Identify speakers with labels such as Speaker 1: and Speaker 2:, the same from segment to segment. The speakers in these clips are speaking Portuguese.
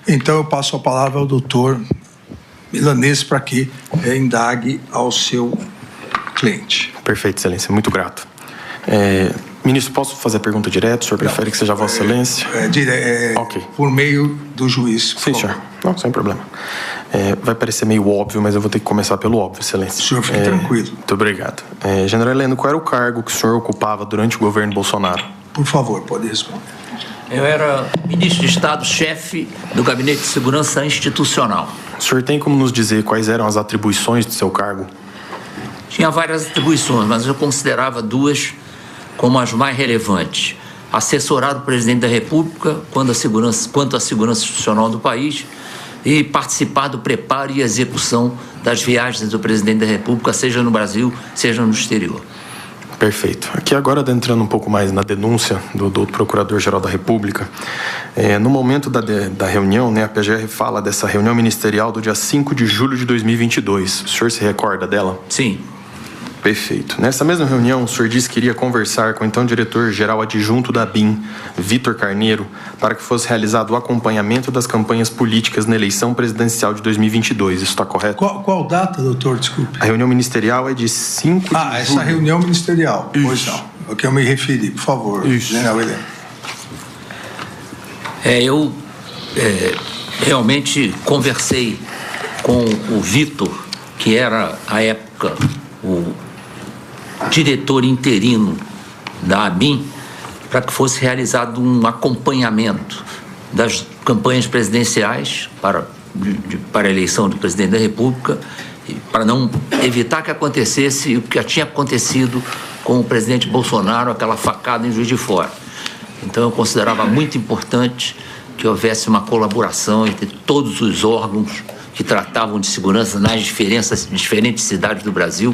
Speaker 1: Então eu passo a palavra ao doutor Milanês para que indague ao seu cliente.
Speaker 2: Perfeito, Excelência. Muito grato. Ministro, posso fazer a pergunta direto? O senhor prefere que seja Vossa Excelência?
Speaker 1: Ok. Por meio do juiz.
Speaker 2: Sim, senhor. Não, sem problema. Vai parecer meio óbvio, mas eu vou ter que começar pelo óbvio, Excelência.
Speaker 1: O senhor fique tranquilo.
Speaker 2: Muito obrigado. General Heleno, qual era o cargo que o senhor ocupava durante o governo Bolsonaro?
Speaker 1: Por favor, pode responder.
Speaker 3: Eu era ministro de Estado, chefe do Gabinete de Segurança Institucional.
Speaker 2: O senhor tem como nos dizer quais eram as atribuições do seu cargo?
Speaker 3: Tinha várias atribuições, mas eu considerava duas como as mais relevantes. Assessorar o presidente da República quanto à segurança institucional do país e participar do preparo e execução das viagens do presidente da República, seja no Brasil, seja no exterior.
Speaker 2: Perfeito. Aqui agora, entrando um pouco mais na denúncia do Procurador-Geral da República, no momento da reunião, a PGR fala dessa reunião ministerial do dia 5 de julho de 2022. O senhor se recorda dela?
Speaker 3: Sim.
Speaker 2: Perfeito. Nessa mesma reunião, o senhor disse que iria conversar com o então diretor-geral adjunto da ABIN, Vitor Carneiro, para que fosse realizado o acompanhamento das campanhas políticas na eleição presidencial de 2022. Isso está correto?
Speaker 1: Qual data, doutor? Desculpe.
Speaker 2: A reunião ministerial é de 5 de julho.
Speaker 1: Essa reunião ministerial.
Speaker 2: Isso.
Speaker 1: Pois não. É o que eu me referi. Por favor, general Heleno.
Speaker 3: Eu realmente conversei com o Vitor, que era, à época, o diretor interino da ABIN, para que fosse realizado um acompanhamento das campanhas presidenciais para a eleição do presidente da República, para não evitar que acontecesse o que já tinha acontecido com o presidente Bolsonaro, aquela facada em Juiz de Fora. Então eu considerava muito importante que houvesse uma colaboração entre todos os órgãos que tratavam de segurança nas diferentes cidades do Brasil,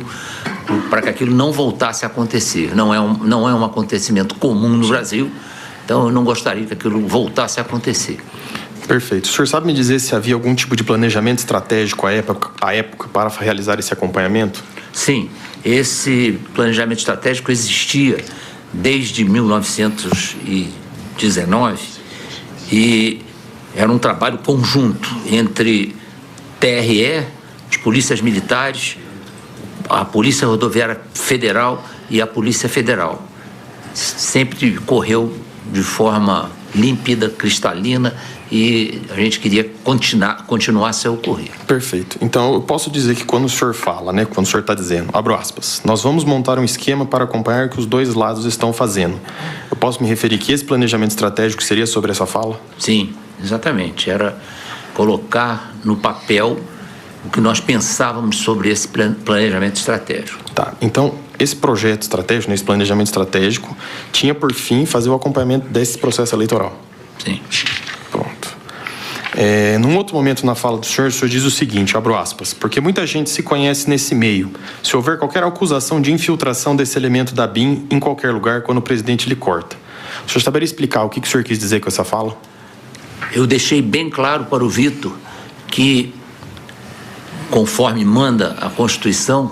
Speaker 3: para que aquilo não voltasse a acontecer. Não é um acontecimento comum no Brasil, então eu não gostaria que aquilo voltasse a acontecer.
Speaker 2: Perfeito. O senhor sabe me dizer se havia algum tipo de planejamento estratégico à época para realizar esse acompanhamento?
Speaker 3: Sim, esse planejamento estratégico existia desde 1919 e era um trabalho conjunto entre TRE, as polícias militares, a Polícia Rodoviária Federal e a Polícia Federal. Sempre correu de forma límpida, cristalina, e a gente queria continuasse a ocorrer.
Speaker 2: Perfeito. Então, eu posso dizer que quando o senhor fala, quando o senhor está dizendo, abro aspas, nós vamos montar um esquema para acompanhar o que os dois lados estão fazendo. Eu posso me referir que esse planejamento estratégico seria sobre essa fala?
Speaker 3: Sim, exatamente. Era colocar no papel o que nós pensávamos sobre esse planejamento estratégico.
Speaker 2: Tá. Então, esse projeto estratégico, esse planejamento estratégico, tinha por fim fazer o acompanhamento desse processo eleitoral?
Speaker 3: Sim.
Speaker 2: Pronto. Num outro momento na fala do senhor diz o seguinte, abro aspas, porque muita gente se conhece nesse meio. Se houver qualquer acusação de infiltração desse elemento da BIM em qualquer lugar, quando o presidente lhe corta. O senhor saberia explicar o que o senhor quis dizer com essa fala?
Speaker 3: Eu deixei bem claro para o Vitor que, conforme manda a Constituição,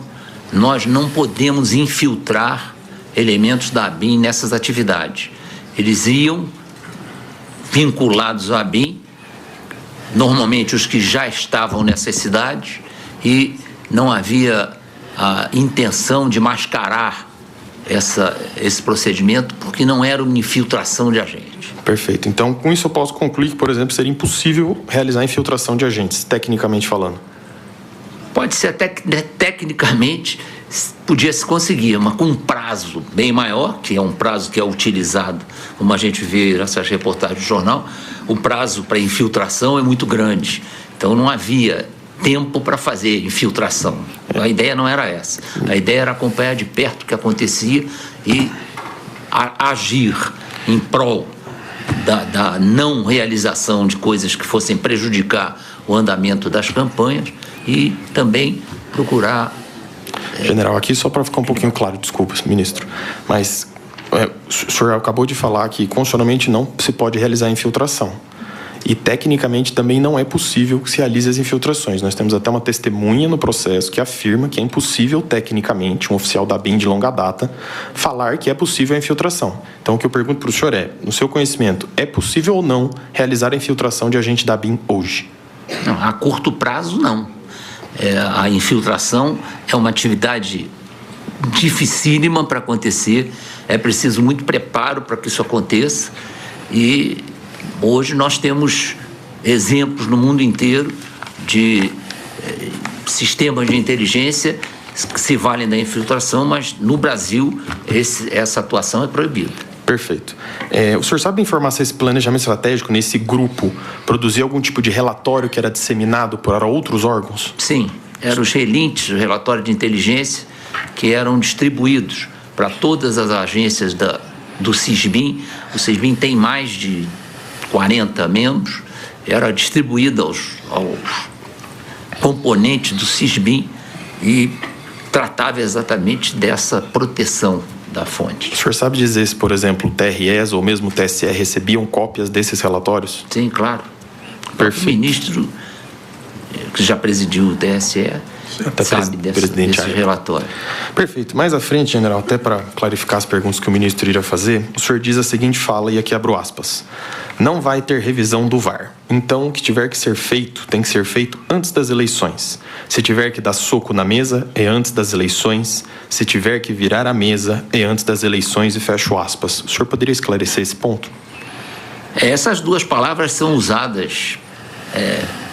Speaker 3: nós não podemos infiltrar elementos da ABIN nessas atividades. Eles iam vinculados à ABIN, normalmente os que já estavam nessas cidades, e não havia a intenção de mascarar esse procedimento, porque não era uma infiltração de agentes.
Speaker 2: Perfeito. Então, com isso eu posso concluir que, por exemplo, seria impossível realizar infiltração de agentes, tecnicamente falando.
Speaker 3: Pode ser até que, tecnicamente, podia se conseguir, mas com um prazo bem maior, que é um prazo que é utilizado, como a gente vê nessas reportagens do jornal, o prazo para infiltração é muito grande. Então, não havia tempo para fazer infiltração. A ideia não era essa. A ideia era acompanhar de perto o que acontecia e agir em prol da não realização de coisas que fossem prejudicar o andamento das campanhas e também procurar...
Speaker 2: General, aqui só para ficar um pouquinho claro, desculpa, ministro, mas o senhor acabou de falar que constitucionalmente não se pode realizar infiltração. E, tecnicamente, também não é possível que se realize as infiltrações. Nós temos até uma testemunha no processo que afirma que é impossível, tecnicamente, um oficial da ABIN de longa data falar que é possível a infiltração. Então, o que eu pergunto para o senhor é, no seu conhecimento, é possível ou não realizar a infiltração de agente da ABIN hoje?
Speaker 3: Não, a curto prazo, não. A infiltração é uma atividade dificílima para acontecer, é preciso muito preparo para que isso aconteça, e hoje nós temos exemplos no mundo inteiro de sistemas de inteligência que se valem da infiltração, mas no Brasil essa atuação é proibida.
Speaker 2: Perfeito. O senhor sabe informar se esse planejamento estratégico, nesse grupo, produzia algum tipo de relatório que era disseminado para outros órgãos?
Speaker 3: Sim, eram os relintes, o relatório de inteligência, que eram distribuídos para todas as agências do SISBIN. O SISBIN tem mais de 40 membros, era distribuído aos componentes do SISBIN e tratava exatamente dessa proteção da fonte.
Speaker 2: O senhor sabe dizer se, por exemplo, o TREs ou mesmo o TSE recebiam cópias desses relatórios?
Speaker 3: Sim, claro.
Speaker 2: Perfeito.
Speaker 3: O ministro, que já presidiu o TSE, sabe desse relatório.
Speaker 2: Perfeito. Mais à frente, general, até para clarificar as perguntas que o ministro iria fazer, o senhor diz a seguinte fala, e aqui abro aspas: não vai ter revisão do VAR. Então, o que tiver que ser feito, tem que ser feito antes das eleições. Se tiver que dar soco na mesa, é antes das eleições. Se tiver que virar a mesa, é antes das eleições, e fecho aspas. O senhor poderia esclarecer esse ponto?
Speaker 3: Essas duas palavras são usadas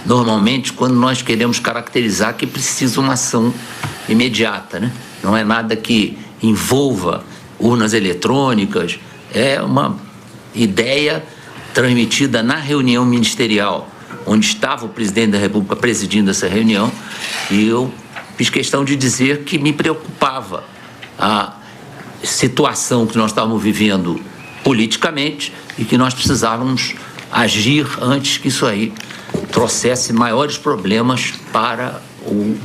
Speaker 3: normalmente quando nós queremos caracterizar que precisa uma ação imediata, né? Não é nada que envolva urnas eletrônicas, é uma ideia transmitida na reunião ministerial, onde estava o presidente da República presidindo essa reunião, e eu fiz questão de dizer que me preocupava a situação que nós estávamos vivendo politicamente e que nós precisávamos agir antes que isso aí trouxesse maiores problemas para o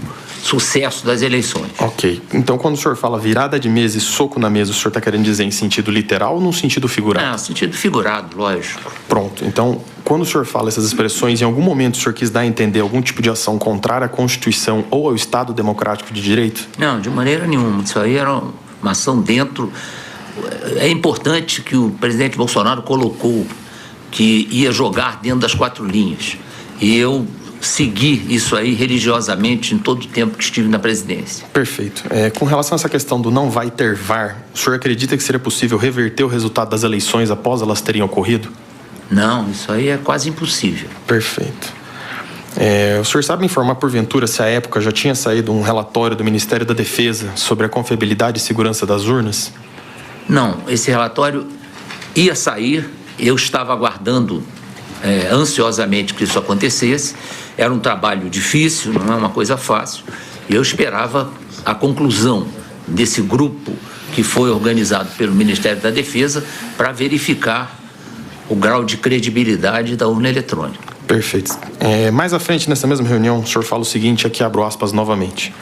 Speaker 3: sucesso das eleições.
Speaker 2: Ok. Então, quando o senhor fala virada de mesa e soco na mesa, o senhor está querendo dizer em sentido literal ou num sentido figurado?
Speaker 3: Não, sentido figurado, lógico.
Speaker 2: Pronto. Então, quando o senhor fala essas expressões, em algum momento o senhor quis dar a entender algum tipo de ação contrária à Constituição ou ao Estado Democrático de Direito?
Speaker 3: Não, de maneira nenhuma. Isso aí era uma ação dentro... É importante que o presidente Bolsonaro colocou que ia jogar dentro das 4 linhas. E eu segui isso aí religiosamente em todo o tempo que estive na presidência.
Speaker 2: Perfeito. Com relação a essa questão do não vai ter VAR, o senhor acredita que seria possível reverter o resultado das eleições após elas terem ocorrido?
Speaker 3: Não, isso aí é quase impossível.
Speaker 2: Perfeito. O senhor sabe informar, porventura, se à época já tinha saído um relatório do Ministério da Defesa sobre a confiabilidade e segurança das urnas?
Speaker 3: Não, esse relatório ia sair, eu estava aguardando ansiosamente que isso acontecesse. Era um trabalho difícil, não é uma coisa fácil, e eu esperava a conclusão desse grupo que foi organizado pelo Ministério da Defesa para verificar o grau de credibilidade da urna eletrônica.
Speaker 2: Perfeito. Mais à frente, nessa mesma reunião, o senhor fala o seguinte, aqui abro aspas novamente: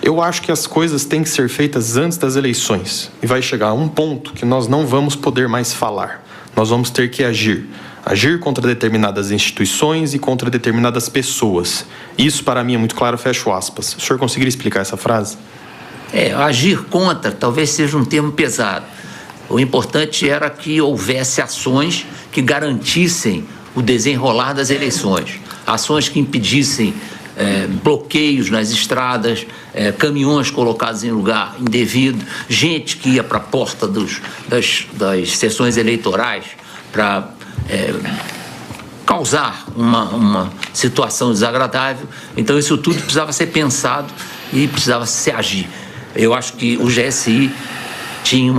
Speaker 2: eu acho que as coisas têm que ser feitas antes das eleições, e vai chegar a um ponto que nós não vamos poder mais falar. Nós vamos ter que agir contra determinadas instituições e contra determinadas pessoas. Isso, para mim, é muito claro, fecho aspas. O senhor conseguiria explicar essa frase?
Speaker 3: Agir contra talvez seja um termo pesado. O importante era que houvesse ações que garantissem o desenrolar das eleições. Ações que impedissem bloqueios nas estradas, caminhões colocados em lugar indevido, gente que ia para a porta das sessões eleitorais para causar uma situação desagradável. Então, isso tudo precisava ser pensado e precisava se agir. Eu acho que o GSI tinha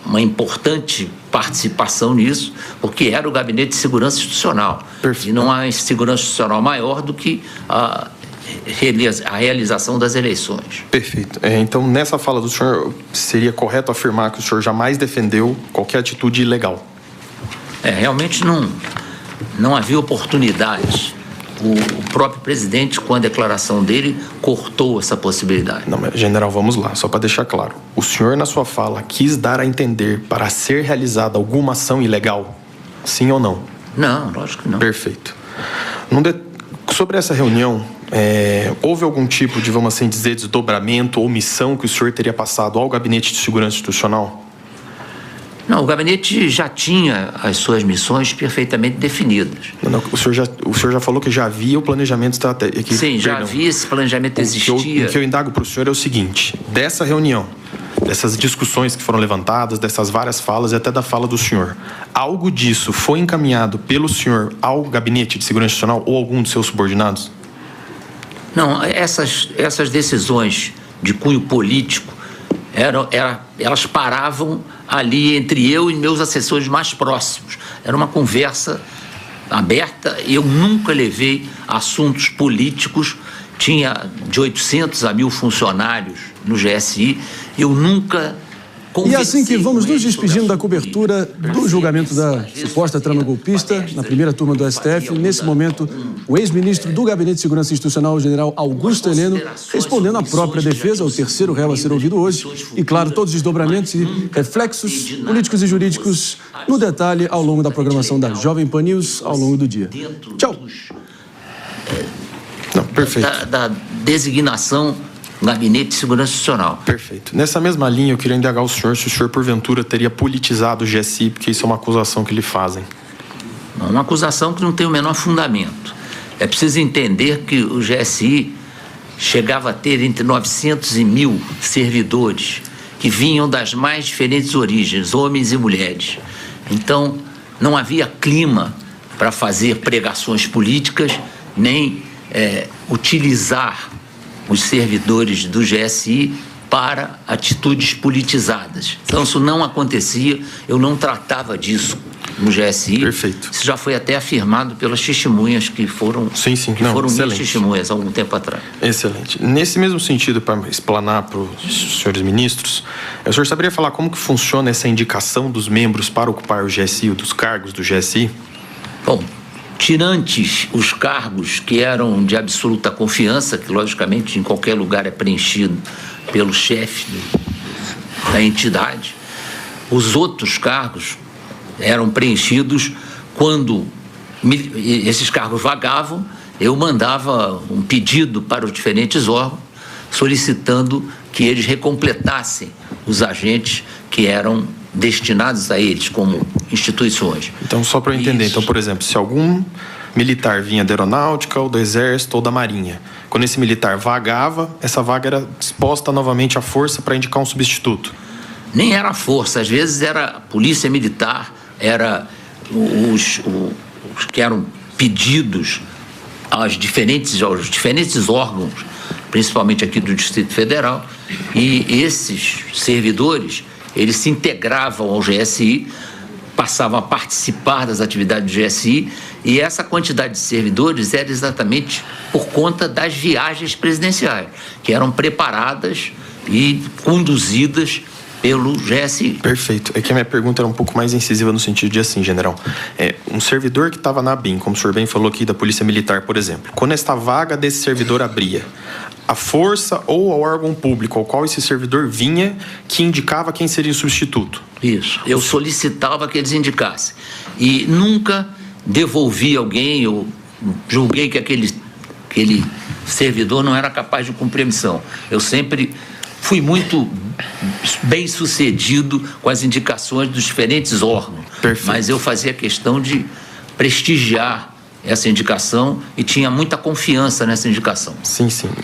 Speaker 3: uma importante participação nisso, porque era o Gabinete de Segurança Institucional. Perfeito. E não há segurança institucional maior do que a realização das eleições.
Speaker 2: Perfeito. Então, nessa fala do senhor, seria correto afirmar que o senhor jamais defendeu qualquer atitude ilegal?
Speaker 3: Realmente não havia oportunidade. O próprio presidente, com a declaração dele, cortou essa possibilidade.
Speaker 2: Não, mas, general, vamos lá, só para deixar claro. O senhor, na sua fala, quis dar a entender para ser realizada alguma ação ilegal? Sim ou não?
Speaker 3: Não, lógico que não.
Speaker 2: Perfeito. Sobre essa reunião, houve algum tipo de, vamos assim dizer, desdobramento ou missão que o senhor teria passado ao Gabinete de Segurança Institucional?
Speaker 3: Não, o gabinete já tinha as suas missões perfeitamente definidas.
Speaker 2: Não, o senhor já falou que já havia o planejamento estratégico.
Speaker 3: Sim, já havia esse planejamento, existia.
Speaker 2: O que eu indago para o senhor é o seguinte: dessa reunião, dessas discussões que foram levantadas, dessas várias falas e até da fala do senhor, algo disso foi encaminhado pelo senhor ao Gabinete de Segurança Institucional ou algum dos seus subordinados?
Speaker 3: Não, essas decisões de cunho político elas paravam ali entre eu e meus assessores mais próximos. Era uma conversa aberta. Eu nunca levei assuntos políticos. Tinha de 800 a 1.000 funcionários no GSI. Eu nunca
Speaker 4: E é assim que vamos nos despedindo da cobertura do julgamento da suposta trama golpista na primeira turma do STF. Nesse momento, o ex-ministro do Gabinete de Segurança Institucional, o general Augusto Heleno, respondendo à própria defesa, o terceiro réu a ser ouvido hoje. E, claro, todos os desdobramentos e reflexos políticos e jurídicos no detalhe ao longo da programação da Jovem Pan News ao longo do dia. Tchau.
Speaker 2: Não, perfeito.
Speaker 3: Da designação Gabinete de Segurança Institucional.
Speaker 2: Perfeito. Nessa mesma linha, eu queria indagar o senhor se o senhor, porventura, teria politizado o GSI, porque isso é uma acusação que lhe fazem.
Speaker 3: Uma acusação que não tem o menor fundamento. É preciso entender que o GSI chegava a ter entre 900 e 1.000 servidores que vinham das mais diferentes origens, homens e mulheres. Então, não havia clima para fazer pregações políticas, nem utilizar os servidores do GSI para atitudes politizadas. Então, isso não acontecia, eu não tratava disso no GSI.
Speaker 2: Perfeito.
Speaker 3: Isso já foi até afirmado pelas testemunhas que foram, minhas testemunhas há algum tempo atrás.
Speaker 2: Excelente. Nesse mesmo sentido, para explanar para os senhores ministros, o senhor saberia falar como que funciona essa indicação dos membros para ocupar o GSI, ou dos cargos do GSI?
Speaker 3: Bom, tirantes os cargos que eram de absoluta confiança, que logicamente em qualquer lugar é preenchido pelo chefe da entidade, os outros cargos eram preenchidos quando esses cargos vagavam. Eu mandava um pedido para os diferentes órgãos solicitando que eles recompletassem os agentes que eram destinados a eles como instituições.
Speaker 2: Então, só para eu entender, então, por exemplo, se algum militar vinha da aeronáutica ou do exército ou da marinha, quando esse militar vagava, essa vaga era exposta novamente à força para indicar um substituto?
Speaker 3: Nem era força, às vezes era polícia militar, era os que eram pedidos aos diferentes órgãos, principalmente aqui do Distrito Federal, e esses servidores, eles se integravam ao GSI, passavam a participar das atividades do GSI, e essa quantidade de servidores era exatamente por conta das viagens presidenciais, que eram preparadas e conduzidas pelo GSI.
Speaker 2: Perfeito. É que a minha pergunta era um pouco mais incisiva no sentido de assim, general. Um servidor que estava na ABIN, como o senhor bem falou aqui, da Polícia Militar, por exemplo, quando esta vaga desse servidor abria, a força ou o órgão público ao qual esse servidor vinha que indicava quem seria o substituto?
Speaker 3: Isso. Eu solicitava que eles indicassem. E nunca devolvi alguém, eu julguei que aquele servidor não era capaz de cumprir a missão. Eu sempre fui muito bem sucedido com as indicações dos diferentes órgãos.
Speaker 2: Perfeito.
Speaker 3: Mas eu fazia questão de prestigiar essa indicação e tinha muita confiança nessa indicação.
Speaker 2: Sim, sim.